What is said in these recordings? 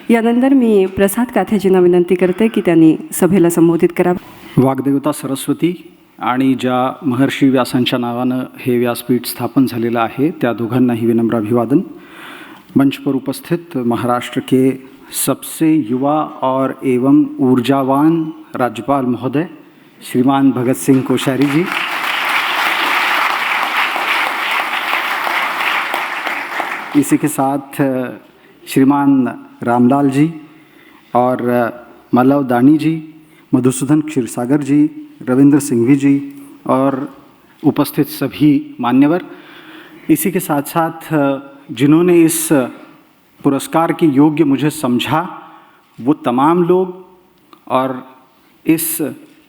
यानंतर मी प्रसाद काथेजींना विनंती करते की त्यांनी सभेला संबोधित करावं. वाग्देवता सरस्वती आणि ज्या महर्षी व्यासांच्या नावानं हे व्यासपीठ स्थापन झालेलं आहे त्या दोघांनाही विनम्र अभिवादन. मंच पर उपस्थित महाराष्ट्र के सबसे युवा और एवं ऊर्जावान राज्यपाल महोदय श्रीमान भगत सिंह कोश्यारी जी, इसी के साथ श्रीमान रामलाल जी और मल्लव दानी जी, मधुसूदन क्षीरसागर जी, रविंद्र सिंघवी जी और उपस्थित सभी मान्यवर. इसी के साथ साथ जिन्होंने इस पुरस्कार के योग्य मुझे समझा वो तमाम लोग और इस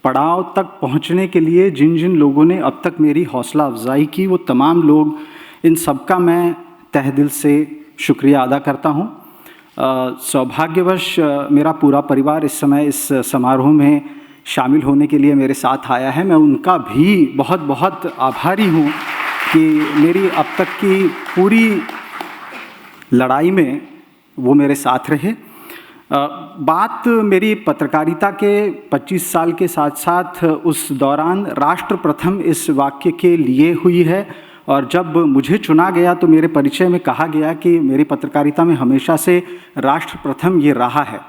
पड़ाव तक पहुंचने के लिए जिन जिन लोगों ने अब तक मेरी हौसला अफजाई की वो तमाम लोग, इन सबका मैं तहे दिल से शुक्रिया अदा करता हूं. सौभाग्यवश मेरा पूरा परिवार इस समय इस समारोह में शामिल होने के लिए मेरे साथ आया है. मैं उनका भी बहुत बहुत आभारी हूं कि मेरी अब तक की पूरी लड़ाई में वो मेरे साथ रहे. बात मेरी पत्रकारिता के 25 साल के साथ साथ उस दौरान राष्ट्र प्रथम इस वाक्य के लिए हुई है. और जब मुझे चुना गया तो मेरे परिचय में कहा गया कि मेरी पत्रकारिता में हमेशा से राष्ट्र प्रथम ये रहा है.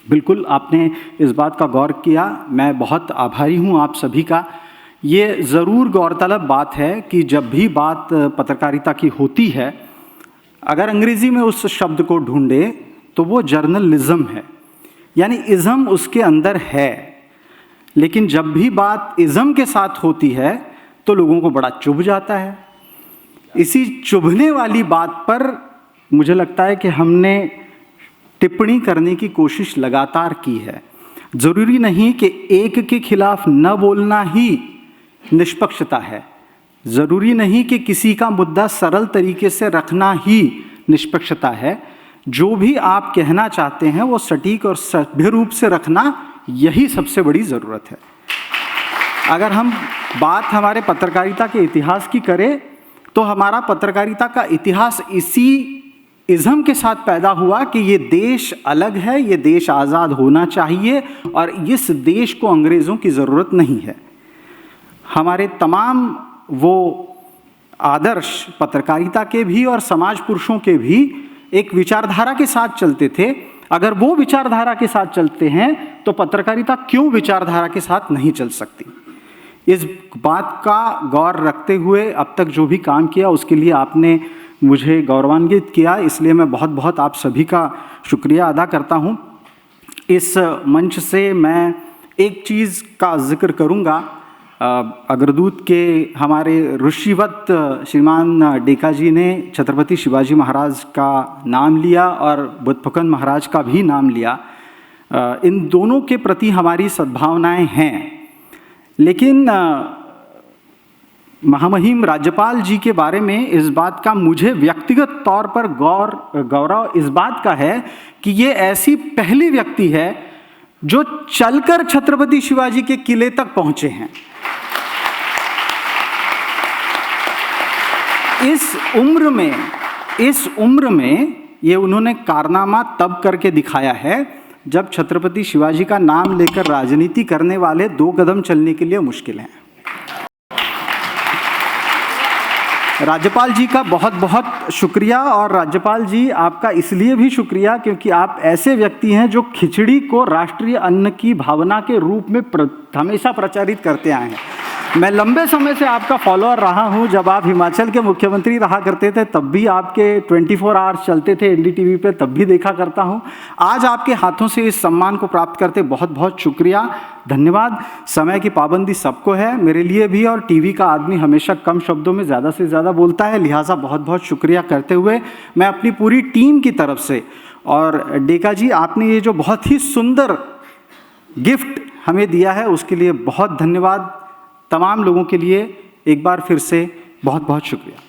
बिल्कुल आपने इस बात का गौर किया, मैं बहुत आभारी हूँ आप सभी का. ये ज़रूर गौरतलब बात है कि जब भी बात पत्रकारिता की होती है, अगर अंग्रेज़ी में उस शब्द को ढूंढे तो वो जर्नलिज़्म है, यानी इज़्म उसके अंदर है. लेकिन जब भी बात इज़्म के साथ होती है तो लोगों को बड़ा चुभ जाता है. इसी चुभने वाली बात पर मुझे लगता है कि हमने टिप्पणी करने की कोशिश लगातार की है. ज़रूरी नहीं कि एक के खिलाफ न बोलना ही निष्पक्षता है, ज़रूरी नहीं कि किसी का मुद्दा सरल तरीके से रखना ही निष्पक्षता है. जो भी आप कहना चाहते हैं वो सटीक और सभ्य रूप से रखना, यही सबसे बड़ी ज़रूरत है. अगर हम बात हमारे पत्रकारिता के इतिहास की करें तो हमारा पत्रकारिता का इतिहास इसी इज़्म के साथ पैदा हुआ कि ये देश अलग है, ये देश आज़ाद होना चाहिए और इस देश को अंग्रेज़ों की ज़रूरत नहीं है. हमारे तमाम वो आदर्श पत्रकारिता के भी और समाज पुरुषों के भी एक विचारधारा के साथ चलते थे. अगर वो विचारधारा के साथ चलते हैं तो पत्रकारिता क्यों विचारधारा के साथ नहीं चल सकती. इस बात का गौर रखते हुए अब तक जो भी काम किया उसके लिए आपने मुझे गौरवान्वित किया, इसलिए मैं बहुत बहुत आप सभी का शुक्रिया अदा करता हूँ. इस मंच से मैं एक चीज़ का जिक्र करूँगा. अग्रदूत के हमारे ऋषिवत श्रीमान डेका जी ने छत्रपति शिवाजी महाराज का नाम लिया और बुद्धफुकन महाराज का भी नाम लिया. इन दोनों के प्रति हमारी सद्भावनाएं हैं, लेकिन महामहिम राज्यपाल जी के बारे में इस बात का मुझे व्यक्तिगत तौर पर गौरव इस बात का है कि ये ऐसी पहली व्यक्ति है जो चलकर छत्रपति शिवाजी के किले तक पहुंचे हैं. इस उम्र में ये उन्होंने कारनामा तब करके दिखाया है जब छत्रपति शिवाजी का नाम लेकर राजनीति करने वाले 2 कदम चलने के लिए मुश्किल हैं. राज्यपाल जी का बहुत बहुत शुक्रिया. और राज्यपाल जी आपका इसलिए भी शुक्रिया क्योंकि आप ऐसे व्यक्ति हैं जो खिचड़ी को राष्ट्रीय अन्न की भावना के रूप में हमेशा प्रचारित करते आए हैं. मैं लंबे समय से आपका फॉलोअर रहा हूं. जब आप हिमाचल के मुख्यमंत्री रहा करते थे तब भी आपके 24 आवर्स चलते थे एनडीटीवी पे, तब भी देखा करता हूं. आज आपके हाथों से इस सम्मान को प्राप्त करते बहुत बहुत शुक्रिया, धन्यवाद. समय की पाबंदी सबको है, मेरे लिए भी, और टीवी का आदमी हमेशा कम शब्दों में ज़्यादा से ज़्यादा बोलता है. लिहाजा बहुत बहुत शुक्रिया करते हुए मैं अपनी पूरी टीम की तरफ से, और डेका जी आपने ये जो बहुत ही सुंदर गिफ्ट हमें दिया है उसके लिए बहुत धन्यवाद. तमाम लोगों के लिए एक बार फिर से बहुत बहुत शुक्रिया.